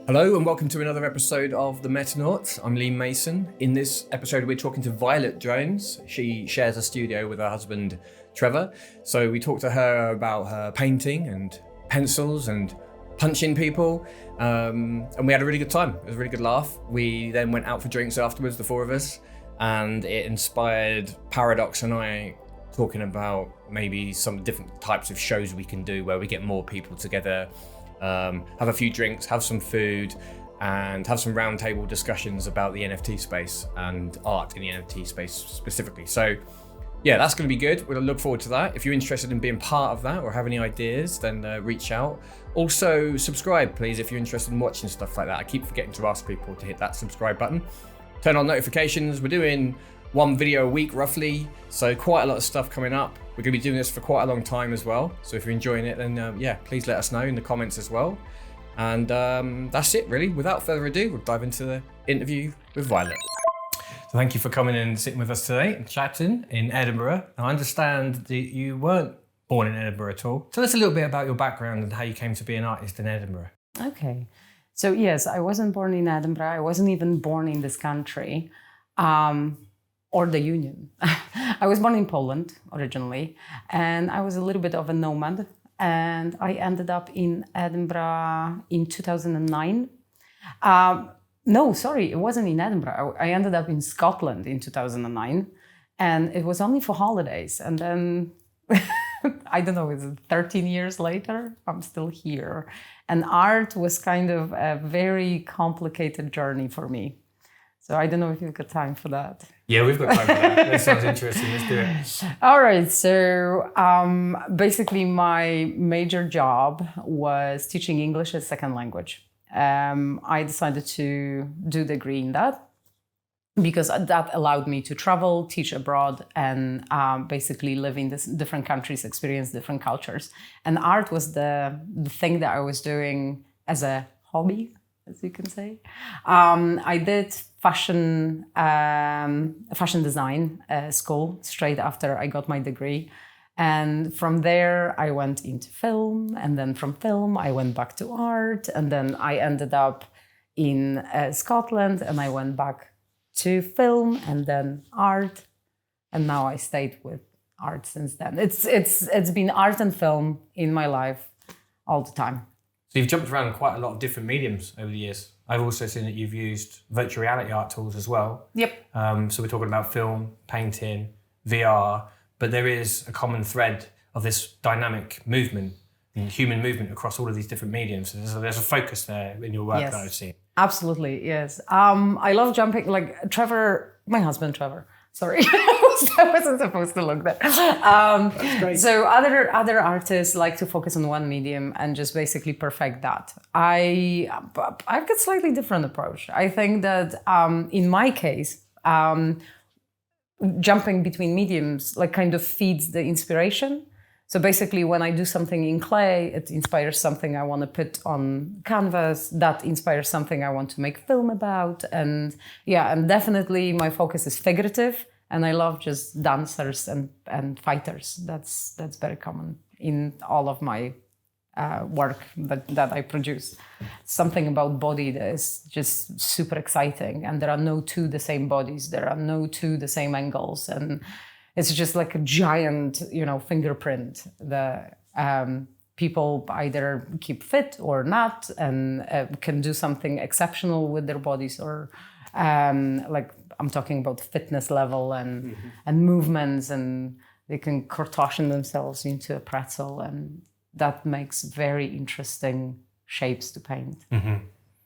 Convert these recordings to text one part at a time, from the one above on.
Hello and welcome to another episode of the Metanauts. I'm Lee Mason. In this episode, we're talking to Violet Jones. She shares a studio with her husband, Trevor. So we talked to her about her painting and pencils and punching people. And we had a really good time. It was a really good laugh. We then went out for drinks afterwards, the four of us, and it inspired Paradoxx and I talking about maybe some different types of shows we can do where we get more people together, have a few drinks, have some food, and have some roundtable discussions about the NFT space and art in the NFT space specifically. So yeah, that's going to be good. We'll look forward to that. If you're interested in being part of that or have any ideas, then reach out. Also subscribe, please, if you're interested in watching stuff like that. I keep forgetting to ask people to hit that subscribe button. Turn on notifications. We're doing one video a week roughly, so quite a lot of stuff coming up. We're going to be doing this for quite a long time as well, so if you're enjoying it, then yeah, please let us know in the comments as well. And that's it really. Without further ado, we'll dive into the interview with Violet. So thank you for coming and sitting with us today and chatting in Edinburgh. I understand that you weren't born in Edinburgh at all. Tell us a little bit about your background and how you came to be an artist in Edinburgh. Okay, so yes, I wasn't born in Edinburgh. I wasn't even born in this country. Or the Union. I was born in Poland originally, and I was a little bit of a nomad, and I ended up in Edinburgh in 2009. No, sorry, it wasn't in Edinburgh. I ended up in Scotland in 2009, and it was only for holidays. And then, I don't know, is it 13 years later? I'm still here. And art was kind of a very complicated journey for me. So I don't know if you've got time for that. Yeah, we've got time for that. That sounds interesting. Let's do it. All right. So basically, my major job was teaching English as a second language. I decided to do a degree in that because that allowed me to travel, teach abroad, and basically live in different countries, experience different cultures. And art was the thing that I was doing as a hobby, as you can say. I did fashion design school straight after I got my degree. And from there, I went into film. And then from film, I went back to art. And then I ended up in Scotland, and I went back to film and then art. And now I stayed with art since then. It's been art and film in my life all the time. So you've jumped around quite a lot of different mediums over the years. I've also seen that you've used virtual reality art tools as well. Yep. So we're talking about film, painting, VR, but there is a common thread of this dynamic movement and human movement across all of these different mediums. So there's a focus there in your work that I've seen. Absolutely, yes. I love jumping, like Trevor, my husband Trevor, sorry. I wasn't supposed to look there. That's great. So other artists like to focus on one medium and just basically perfect that. I've got slightly different approach. I think that in my case, jumping between mediums like kind of feeds the inspiration. So basically, when I do something in clay, it inspires something I want to put on canvas. That inspires something I want to make film about. And yeah, and definitely my focus is figurative. And I love just dancers and fighters. That's very common in all of my work that I produce. Something about body that is just super exciting. And there are no two the same bodies. There are no two the same angles. And it's just like a giant, fingerprint that people either keep fit or not and can do something exceptional with their bodies or like I'm talking about fitness level and movements, and they can contortion themselves into a pretzel, and that makes very interesting shapes to paint. Mm-hmm.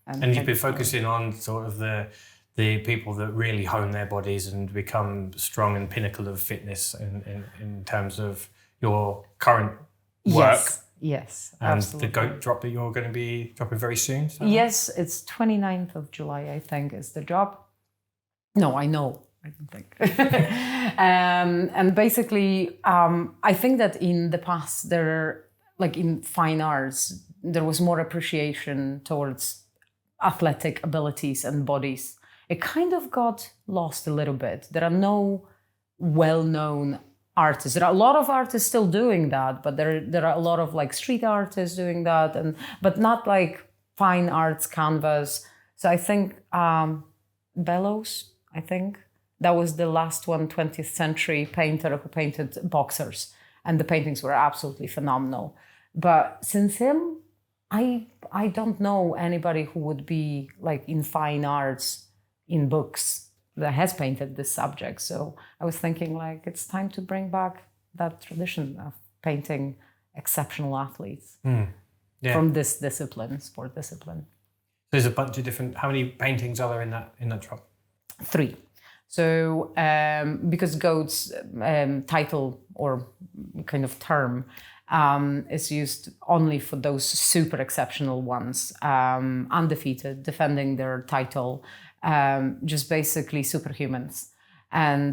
And you've been focusing on sort of the people that really hone their bodies and become strong and pinnacle of fitness in terms of your current work. Yes, and absolutely. the GOAT drop that you're going to be dropping very soon? Yes, it's 29th of July, I think, is the drop. No, I know. I don't think. And basically, I think that in the past, like in fine arts, there was more appreciation towards athletic abilities and bodies. It kind of got lost a little bit. There are no well-known artists. There are a lot of artists still doing that, but there are a lot of like street artists doing that, but not like fine arts canvas. So I think Bellows, that was the last one, 20th century painter who painted boxers. And the paintings were absolutely phenomenal. But since him, I don't know anybody who would be like in fine arts, in books, that has painted this subject. So I was thinking like it's time to bring back that tradition of painting exceptional athletes from this discipline, sport discipline. There's a bunch of different. How many paintings are there in that drop? 3. So because Goat's title or kind of term is used only for those super exceptional ones, undefeated, defending their title, just basically superhumans. And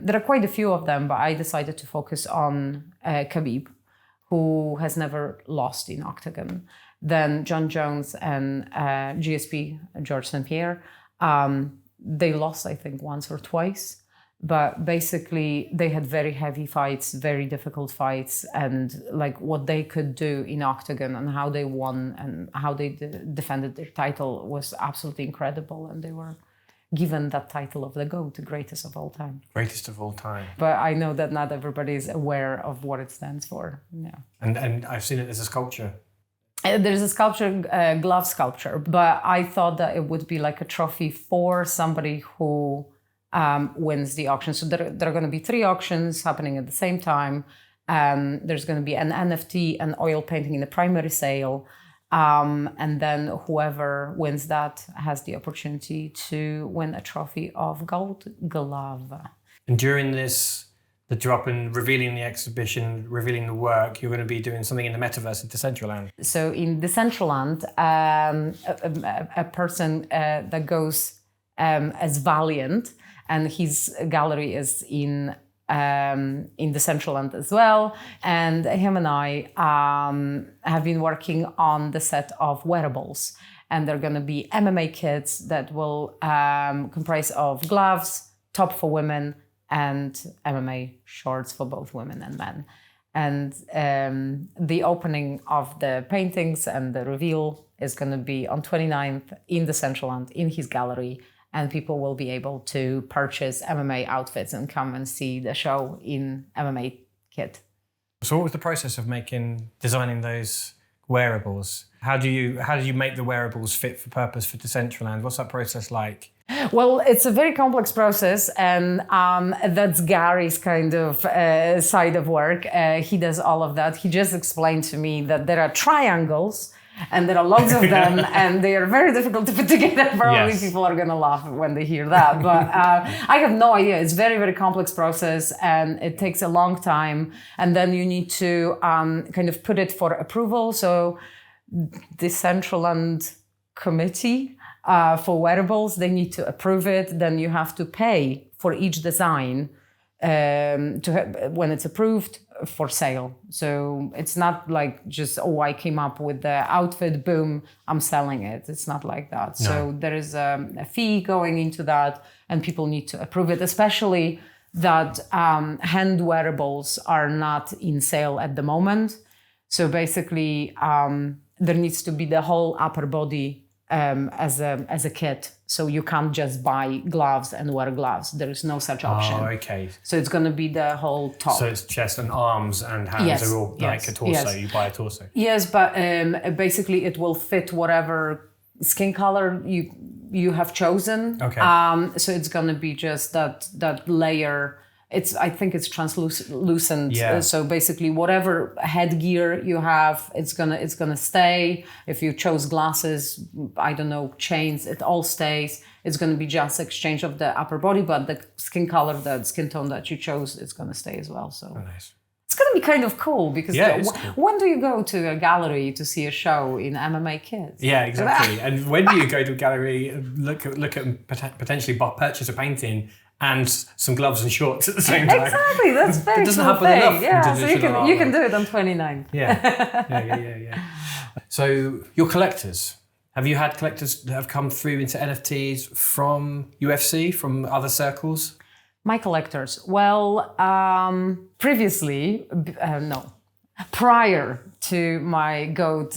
there are quite a few of them, but I decided to focus on Khabib, who has never lost in octagon. Then John Jones and GSP, George St. Pierre, they lost, I think, once or twice. But basically, they had very heavy fights, very difficult fights, and like what they could do in octagon and how they won and how they defended their title was absolutely incredible. And they were given that title of the GOAT, the greatest of all time. Greatest of all time. But I know that not everybody is aware of what it stands for. Yeah. And I've seen it as a sculpture. There's a sculpture, glove sculpture, but I thought that it would be like a trophy for somebody who wins the auction. So there are going to be 3 auctions happening at the same time. There's going to be an NFT and oil painting in the primary sale. And then whoever wins that has the opportunity to win a trophy of gold glove. And during the drop and revealing the exhibition, revealing the work, you're going to be doing something in the Metaverse in Decentraland. So in Decentraland, a person that goes as Valiant, and his gallery is in Decentraland as well. And him and I have been working on the set of wearables. And they're going to be MMA kits that will comprise of gloves, top for women, and MMA shorts for both women and men. And the opening of the paintings and the reveal is going to be on 29th in Decentraland in his gallery. And people will be able to purchase MMA outfits and come and see the show in MMA kit. So what was the process of designing those wearables? How do you make the wearables fit for purpose for Decentraland? What's that process like? Well, it's a very complex process, and that's Gary's kind of side of work. He does all of that. He just explained to me that there are triangles, and there are lots of them, and they are very difficult to put together. Probably people are going to laugh when they hear that. But I have no idea. It's a very, very complex process, and it takes a long time. And then you need to kind of put it for approval. So the Decentraland committee for wearables, they need to approve it. Then you have to pay for each design when it's approved for sale. So it's not like just, I came up with the outfit, boom, I'm selling it. It's not like that. No. So there is a fee going into that, and people need to approve it, especially that hand wearables are not in sale at the moment. So basically, there needs to be the whole upper body as a kit. So you can't just buy gloves and wear gloves. There is no such option. Oh, okay. So it's going to be the whole top. So it's chest and arms and hands are all like a torso. Yes. You buy a torso. Yes, but basically it will fit whatever skin color you have chosen. Okay. So it's going to be just that layer. I think it's translucent. Yeah. So basically, whatever headgear you have, it's gonna stay. If you chose glasses, I don't know, chains, it all stays. It's gonna be just exchange of the upper body, but the skin color, the skin tone that you chose, it's gonna stay as well. So nice. It's gonna be kind of cool because when do you go to a gallery to see a show in MMA kits? Yeah, exactly. And when do you go to a gallery, look at potentially purchase a painting and some gloves and shorts at the same time? Exactly, that's very It doesn't cool happen thing. enough. Yeah, so you can do it on 29th. Yeah. So your collectors, have you had collectors that have come through into NFTs from UFC, from other circles? My collectors, well, previously, no, prior to my GOAT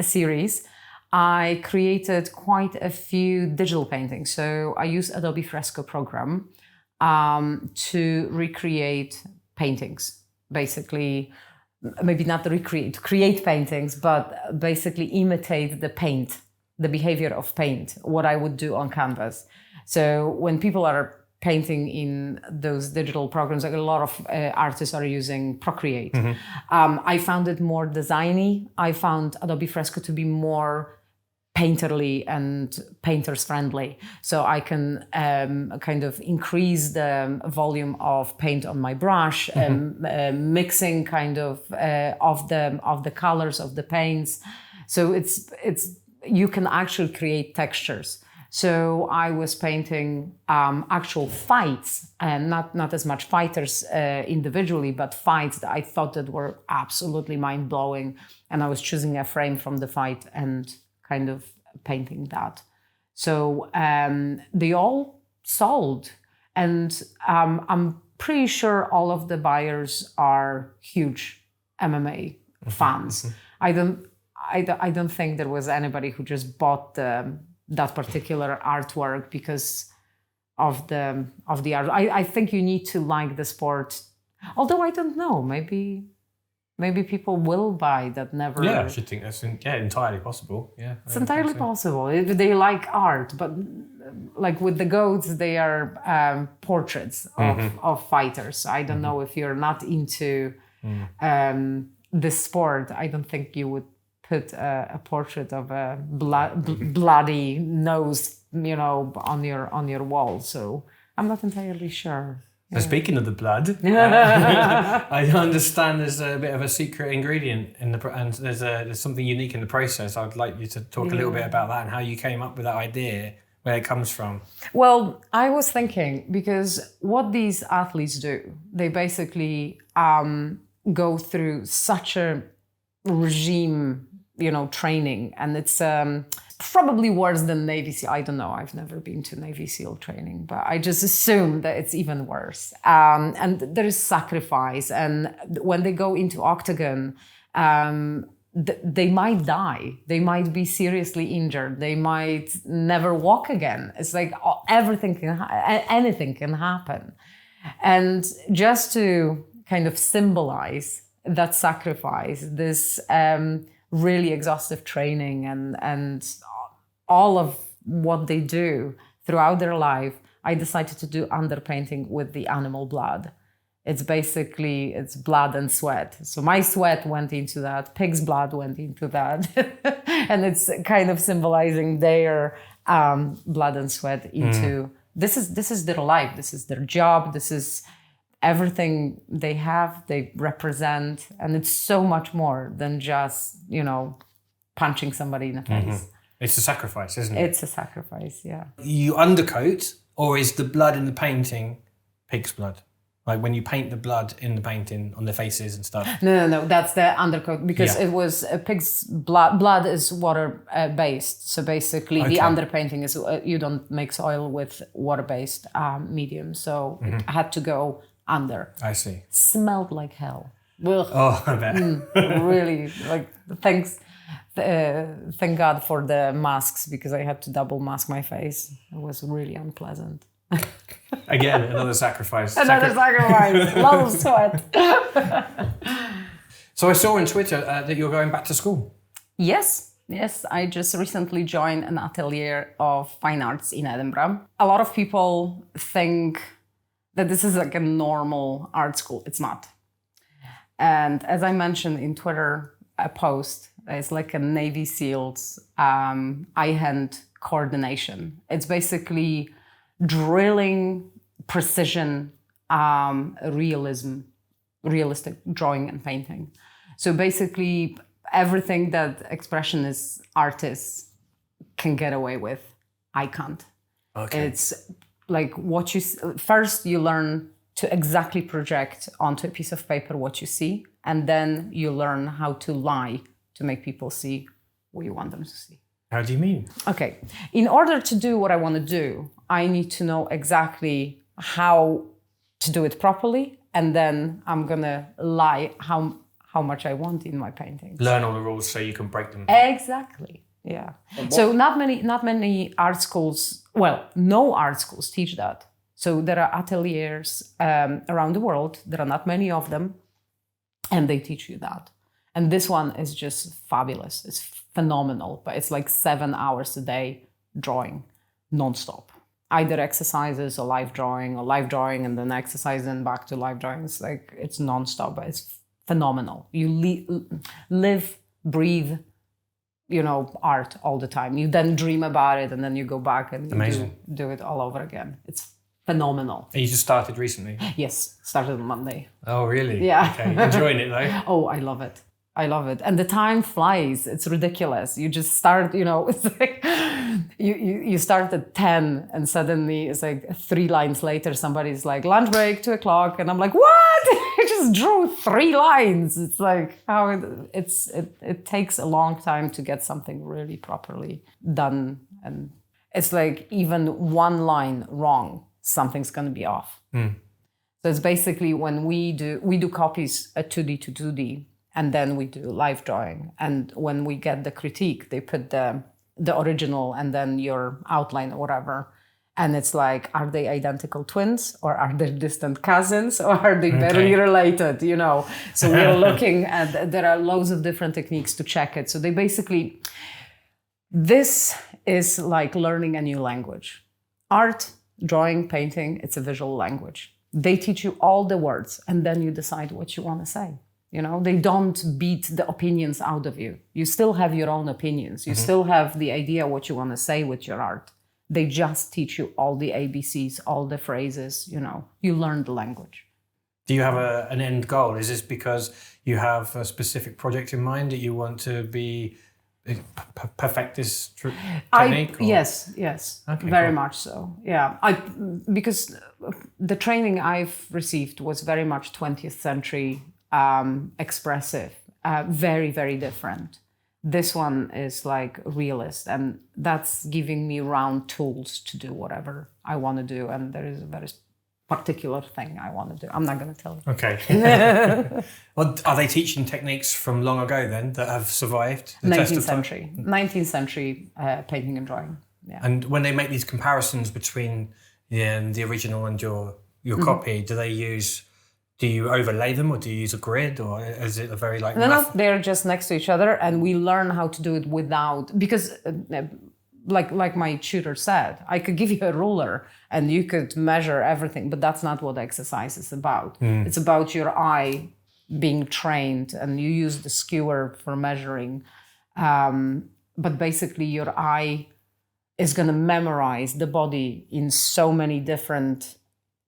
series, I created quite a few digital paintings. So I use Adobe Fresco program to recreate paintings. Basically, maybe not create paintings, but basically imitate the behavior of paint, what I would do on canvas. So when people are painting in those digital programs, like a lot of artists are using Procreate. I found it more designy. I found Adobe Fresco to be more painterly and painters friendly. So I can kind of increase the volume of paint on my brush, mixing kind of the colors of the paints. So it's you can actually create textures. So I was painting actual fights, and not as much fighters individually, but fights that I thought that were absolutely mind-blowing. And I was choosing a frame from the fight and kind of painting that. So they all sold. And I'm pretty sure all of the buyers are huge MMA fans. I don't think there was anybody who just bought that particular artwork because of the art. I think you need to like the sport. Although I don't know, maybe people will buy that never. Yeah, I should think that's entirely possible. Yeah, it's entirely possible if they like art. But like with the goats, they are portraits of fighters. I don't know if you're not into this sport. I don't think you would put a portrait of a bloody nose, on your wall. So I'm not entirely sure. So speaking of the blood, I understand there's a bit of a secret ingredient in and there's something unique in the process. I'd like you to talk a little bit about that and how you came up with that idea, where it comes from. Well, I was thinking, because what these athletes do, they basically go through such a regime, training, and it's probably worse than Navy SEAL. I don't know. I've never been to Navy SEAL training, but I just assume that it's even worse. And there is sacrifice. And when they go into octagon, they might die. They might be seriously injured. They might never walk again. It's like anything can happen. And just to kind of symbolize that sacrifice, this really exhaustive training and all of what they do throughout their life, I decided to do underpainting with the animal blood. It's blood and sweat. So my sweat went into that, pig's blood went into that. And it's kind of symbolizing their blood and sweat into, this is their life, this is their job, this is everything they have, they represent, and it's so much more than just, punching somebody in the face. It's a sacrifice, isn't it? It's a sacrifice, yeah. You undercoat, or is the blood in the painting pig's blood? Like when you paint the blood in the painting on the faces and stuff? No, that's the undercoat, because it was a pig's blood. Blood is water based. So basically the underpainting is, you don't mix oil with water-based medium. So it had to go under. I see. Smelled like hell. Ugh. Oh, I bet. Really, thank God for the masks, because I had to double mask my face. It was really unpleasant. Again, another sacrifice. Another sacrifice. A lot of sweat. So I saw on Twitter that you're going back to school. Yes, I just recently joined an atelier of fine arts in Edinburgh. A lot of people think that this is like a normal art school. It's not. And as I mentioned in Twitter, a post, it's like a Navy SEALs eye-hand coordination. It's basically drilling precision, realistic drawing and painting. So basically everything that expressionist artists can get away with, I can't. Okay. It's like what you first you learn to exactly project onto a piece of paper what you see, and then you learn how to lie to make people see what you want them to see. How do you mean? Okay. In order to do what I want to do, I need to know exactly how to do it properly, and then I'm gonna lie how much I want in my paintings. Learn all the rules so you can break them. Exactly. Yeah. So not many art schools, well, no art schools teach that. So there are ateliers around the world. There are not many of them, and they teach you that. And this one is just fabulous. It's phenomenal, but it's like 7 hours a day drawing nonstop. Either exercises or live drawing and then exercise and back to live drawing. It's like, it's nonstop, but it's phenomenal. You live, breathe, art all the time. You then dream about it and then you go back and you do it all over again. It's phenomenal. And you just started recently? Yes, started on Monday. Oh, really? Yeah. Okay, enjoying it though? Oh, I love it. And the time flies. It's ridiculous. You just start, it's like you start at 10 and suddenly it's like 3 lines later, somebody's like, lunch break, 2:00. And I'm like, what? I just drew 3 lines. It's like how it takes a long time to get something really properly done. And it's like even 1 line wrong, something's going to be off. So it's basically when we do copies at 2D to 2D. And then we do live drawing. And when we get the critique, they put the original and then your outline or whatever. And it's like, are they identical twins or are they distant cousins or are they barely related, So we're looking at, there are loads of different techniques to check it. So they basically, this is like learning a new language. Art, drawing, painting, it's a visual language. They teach you all the words and then you decide what you want to say. They don't beat the opinions out of you. You still have your own opinions. You still have the idea what you want to say with your art. They just teach you all the ABCs, all the phrases, you learn the language. Do you have an end goal? Is this because you have a specific project in mind that you want to be perfect this technique? Yes, okay, very much so. Yeah, because the training I've received was very much 20th century expressive, very, very different. This one is like realist, and that's giving me round tools to do whatever I want to do. And there is a very particular thing I want to do. I'm not going to tell you. Okay. Well, are they teaching techniques from long ago then that have survived the 19th test of century. time? 19th century painting and drawing. Yeah. And when they make these comparisons between the original and your copy, do you overlay them or do you use a grid or is it a very like... No, they're just next to each other and we learn how to do it without, because like my tutor said, I could give you a ruler and you could measure everything, but that's not what the exercise is about. It's about your eye being trained and you use the skewer for measuring. But basically your eye is going to memorize the body in so many different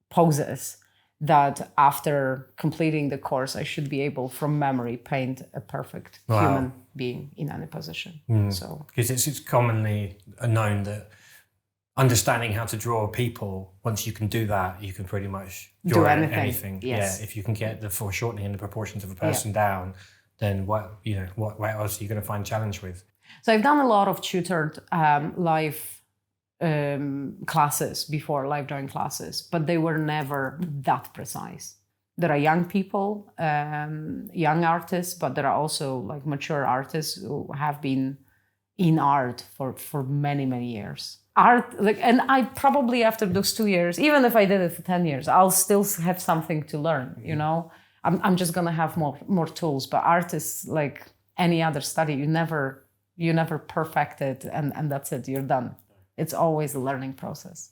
poses that after completing the course, I should be able, from memory, paint a perfect human being in any position. So, because it's commonly known that understanding how to draw people, once you can do that, you can pretty much draw anything. Yes. Yeah, if you can get the foreshortening and the proportions of a person down, then what else are you going to find challenge with? So I've done a lot of tutored live classes before, live drawing classes, but they were never that precise. There are young people, young artists, but there are also like mature artists who have been in art for many, many years. Art, and I probably after those 2 years, even if I did it for 10 years, I'll still have something to learn, I'm just gonna have more tools, but art is like any other study. You never perfect it and that's it, you're done. It's always a learning process.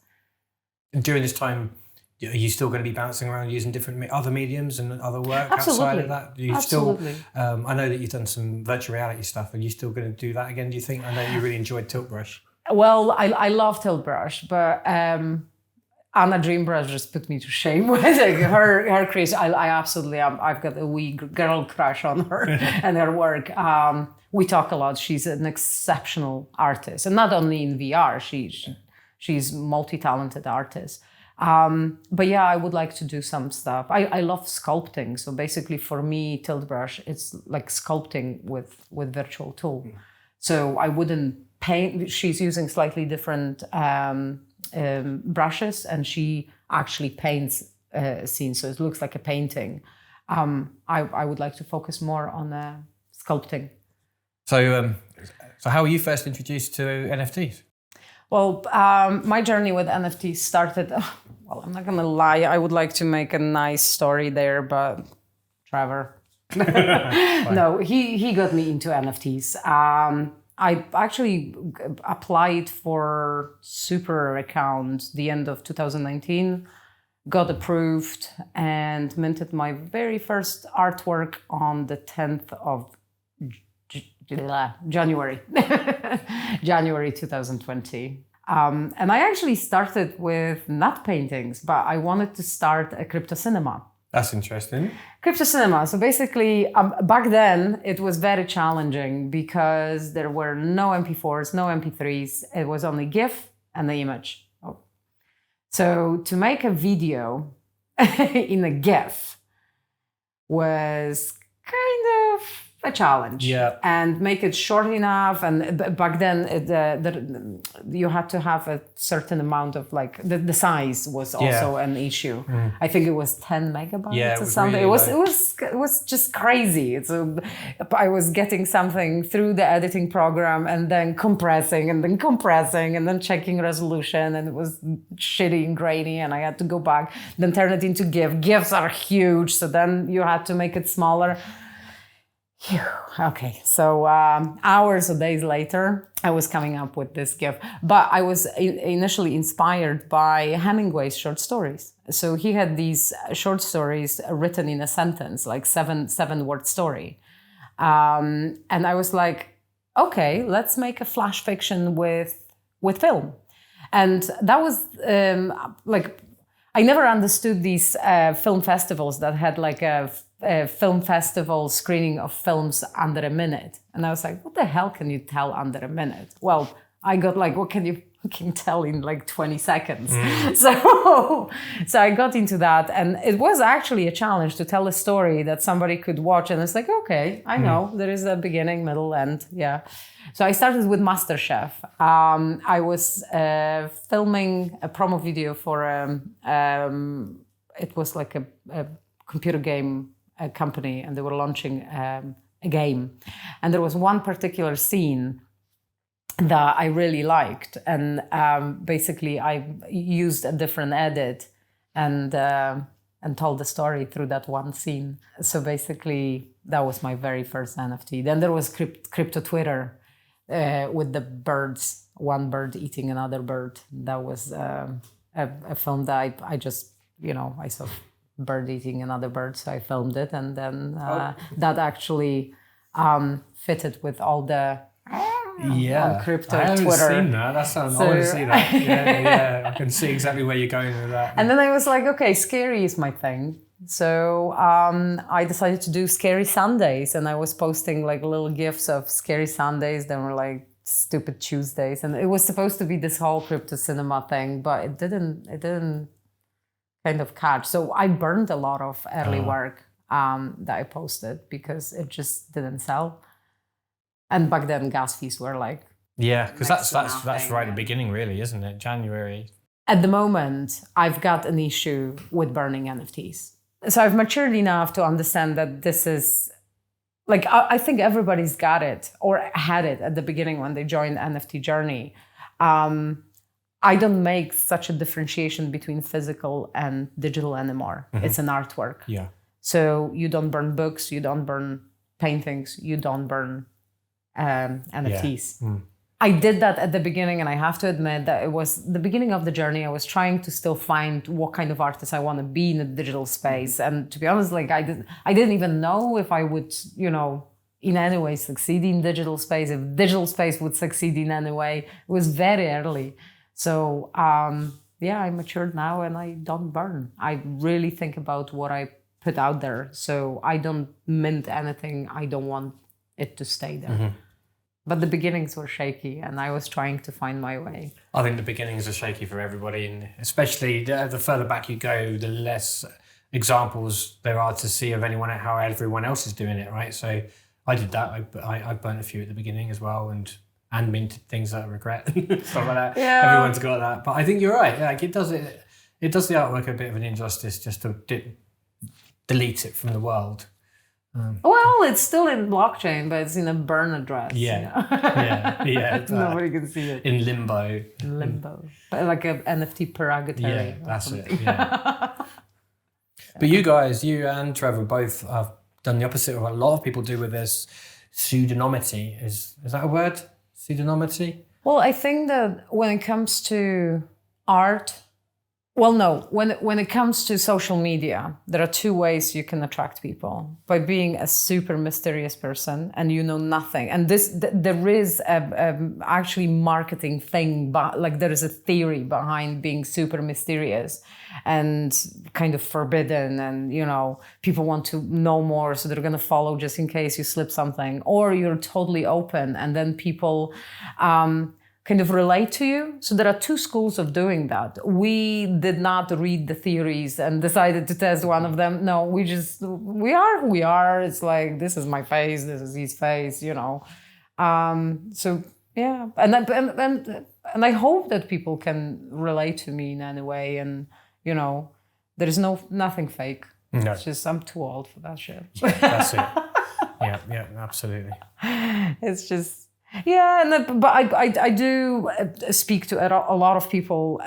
And during this time, are you still going to be bouncing around using different other mediums and other work outside of that? Absolutely. I know that you've done some virtual reality stuff. Are you still going to do that again, do you think? I know you really enjoyed Tilt Brush. Well, I love Tilt Brush, but Anna Dreambrush just put me to shame with her creation. I absolutely am. I've got a wee girl crush on her and her work. We talk a lot. She's an exceptional artist, and not only in VR. She's multi-talented artist. But yeah, I would like to do some stuff. I love sculpting. So basically, for me, Tilt Brush, it's like sculpting with virtual tool. So I wouldn't paint. She's using slightly different brushes, and she actually paints scenes, so it looks like a painting. I would like to focus more on sculpting. So So how were you first introduced to NFTs? Well, my journey with NFTs started, well, I'm not going to lie. I would like to make a nice story there, but Trevor. No, he got me into NFTs. I actually applied for super account the end of 2019, got approved, and minted my very first artwork on the 10th of January, January 2020. And I actually started with not paintings, but I wanted to start a crypto cinema. That's interesting. Crypto cinema. So basically, back then, it was very challenging because there were no MP4s, no MP3s. It was only GIF and the image. Oh. So to make a video in a GIF was kind of a challenge. Yeah. And make it short enough. And back then, you had to have a certain amount of the size was also an issue. I think it was 10 megabytes or something. Really it was just crazy. So I was getting something through the editing program and then compressing and then checking resolution, and it was shitty and grainy, and I had to go back, then turn it into GIF. GIFs are huge, so then you had to make it smaller. Okay, so hours or days later, I was coming up with this GIF. But I was initially inspired by Hemingway's short stories. So he had these short stories written in a sentence, like seven-word story. And I was like, okay, let's make a flash fiction with film. And that was I never understood these film festivals that had like a film festival screening of films under a minute. And I was like, what the hell can you tell under a minute? Well, I got like, what can you fucking tell in like 20 seconds? So I got into that, and it was actually a challenge to tell a story that somebody could watch. And it's like, okay, I know there is a beginning, middle, end. Yeah. So I started with MasterChef. I was filming a promo video for, it was like a computer game company, and they were launching a game. And there was one particular scene that I really liked. And basically I used a different edit and told the story through that one scene. So basically that was my very first NFT. Then there was crypto Twitter with the birds, one bird eating another bird. That was a film that I just, I saw bird eating another bird, so I filmed it, and then that actually fitted with all the on crypto I haven't Twitter. seen that. I want to see that. Yeah, I can see exactly where you're going with that. And then I was like, okay, scary is my thing. So I decided to do Scary Sundays, and I was posting like little GIFs of Scary Sundays. Then were like Stupid Tuesdays, and it was supposed to be this whole crypto cinema thing, but it didn't kind of catch. So I burned a lot of early work that I posted because it just didn't sell. And back then gas fees were like, because that's right at the beginning, really, isn't it? January. At the moment, I've got an issue with burning NFTs. So I've matured enough to understand that this is like, I think everybody's got it or had it at the beginning when they joined the NFT journey. I don't make such a differentiation between physical and digital anymore. It's an artwork. Yeah. So you don't burn books, you don't burn paintings, you don't burn NFTs. Yeah. I did that at the beginning, and I have to admit that it was the beginning of the journey. I was trying to still find what kind of artist I want to be in the digital space. And to be honest, like I didn't even know if I would, in any way succeed in digital space, if digital space would succeed in any way. It was very early. So, I matured now, and I don't burn. I really think about what I put out there. So I don't mint anything. I don't want it to stay there. But the beginnings were shaky, and I was trying to find my way. I think the beginnings are shaky for everybody, and especially the further back you go, the less examples there are to see of how everyone else is doing it, right? So I did that. I burnt a few at the beginning as well, and minted things that I regret, stuff like that. Yeah. Everyone's got that. But I think you're right. Like it does the artwork a bit of an injustice just to delete it from the world. Well, it's still in blockchain, but it's in a burn address. Yeah. Nobody can see it. In limbo. But like a NFT purgatory. Yeah, that's it. Yeah. But you guys, you and Trevor, both have done the opposite of what a lot of people do with this pseudonymity. Is that a word? Pseudonymity? Well, I think that when it comes to art, well, no, when it comes to social media, there are two ways you can attract people: by being a super mysterious person and you know nothing. And there is actually marketing thing, but like there is a theory behind being super mysterious and kind of forbidden, and people want to know more, so they're gonna follow just in case you slip something, or you're totally open and then people kind of relate to you. So there are two schools of doing that. We did not read the theories and decided to test one of them. No, we are who we are. It's like, this is my face, this is his face, So yeah, and I hope that people can relate to me in any way. And there is nothing fake. No. It's just I'm too old for that shit. Yeah, that's it. Yeah, absolutely. It's just. Yeah, but I do speak to a lot of people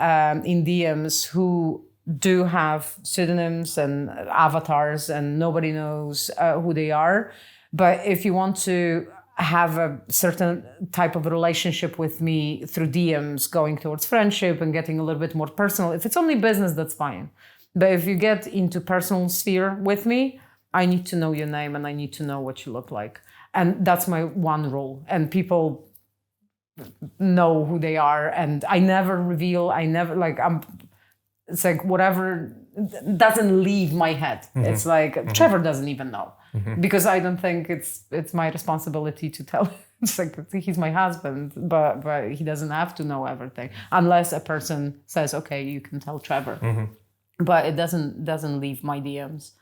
in DMs who do have pseudonyms and avatars, and nobody knows who they are. But if you want to have a certain type of relationship with me through DMs, going towards friendship and getting a little bit more personal, if it's only business, that's fine. But if you get into personal sphere with me, I need to know your name and I need to know what you look like. And that's my one rule. And people know who they are. And I never reveal, it's like whatever doesn't leave my head. Mm-hmm. It's like, Trevor doesn't even know. Mm-hmm. Because I don't think it's my responsibility to tell him. It's like, he's my husband, but he doesn't have to know everything. Unless a person says, okay, you can tell Trevor. Mm-hmm. But it doesn't leave my DMs.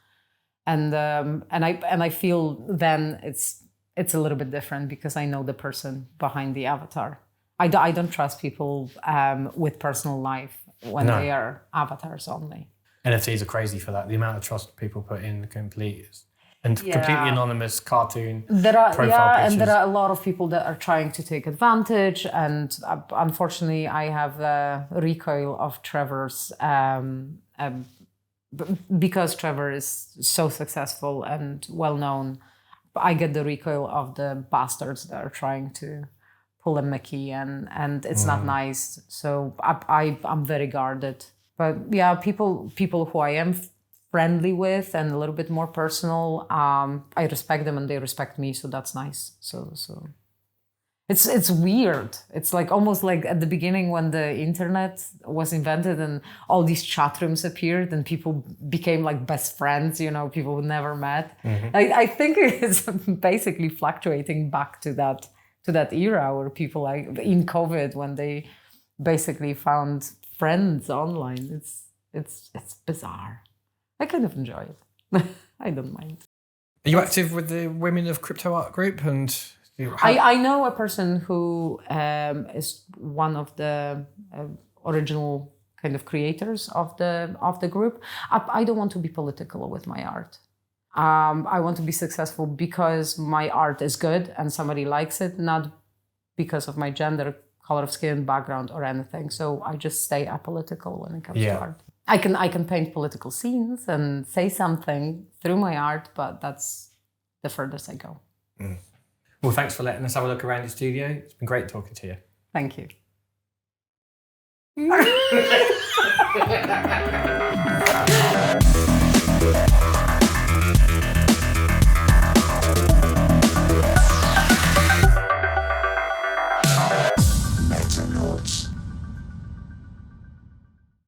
And I feel then it's a little bit different because I know the person behind the avatar. I don't trust people with personal life when they are avatars only. NFTs are crazy for that. The amount of trust people put in completely anonymous cartoon profile pictures. And there are a lot of people that are trying to take advantage. And unfortunately, I have the recoil of Trevor's because Trevor is so successful and well known. I get the recoil of the bastards that are trying to pull a Mickey, and it's not nice. So I'm very guarded. But yeah, people who I am friendly with and a little bit more personal, I respect them and they respect me. So that's nice. So it's weird. It's like almost like at the beginning when the internet was invented and all these chat rooms appeared and people became like best friends, people who never met. Mm-hmm. I think it's basically fluctuating back to that era where people like in COVID when they basically found friends online. It's bizarre. I kind of enjoy it. I don't mind. Are you active with the Women of Crypto Art group? And I know a person who is one of the original kind of creators of the group. I don't want to be political with my art. I want to be successful because my art is good and somebody likes it, not because of my gender, color of skin, background, or anything. So I just stay apolitical when it comes to art. I can paint political scenes and say something through my art, but that's the furthest I go. Mm. Well, thanks for letting us have a look around your studio. It's been great talking to you. Thank you.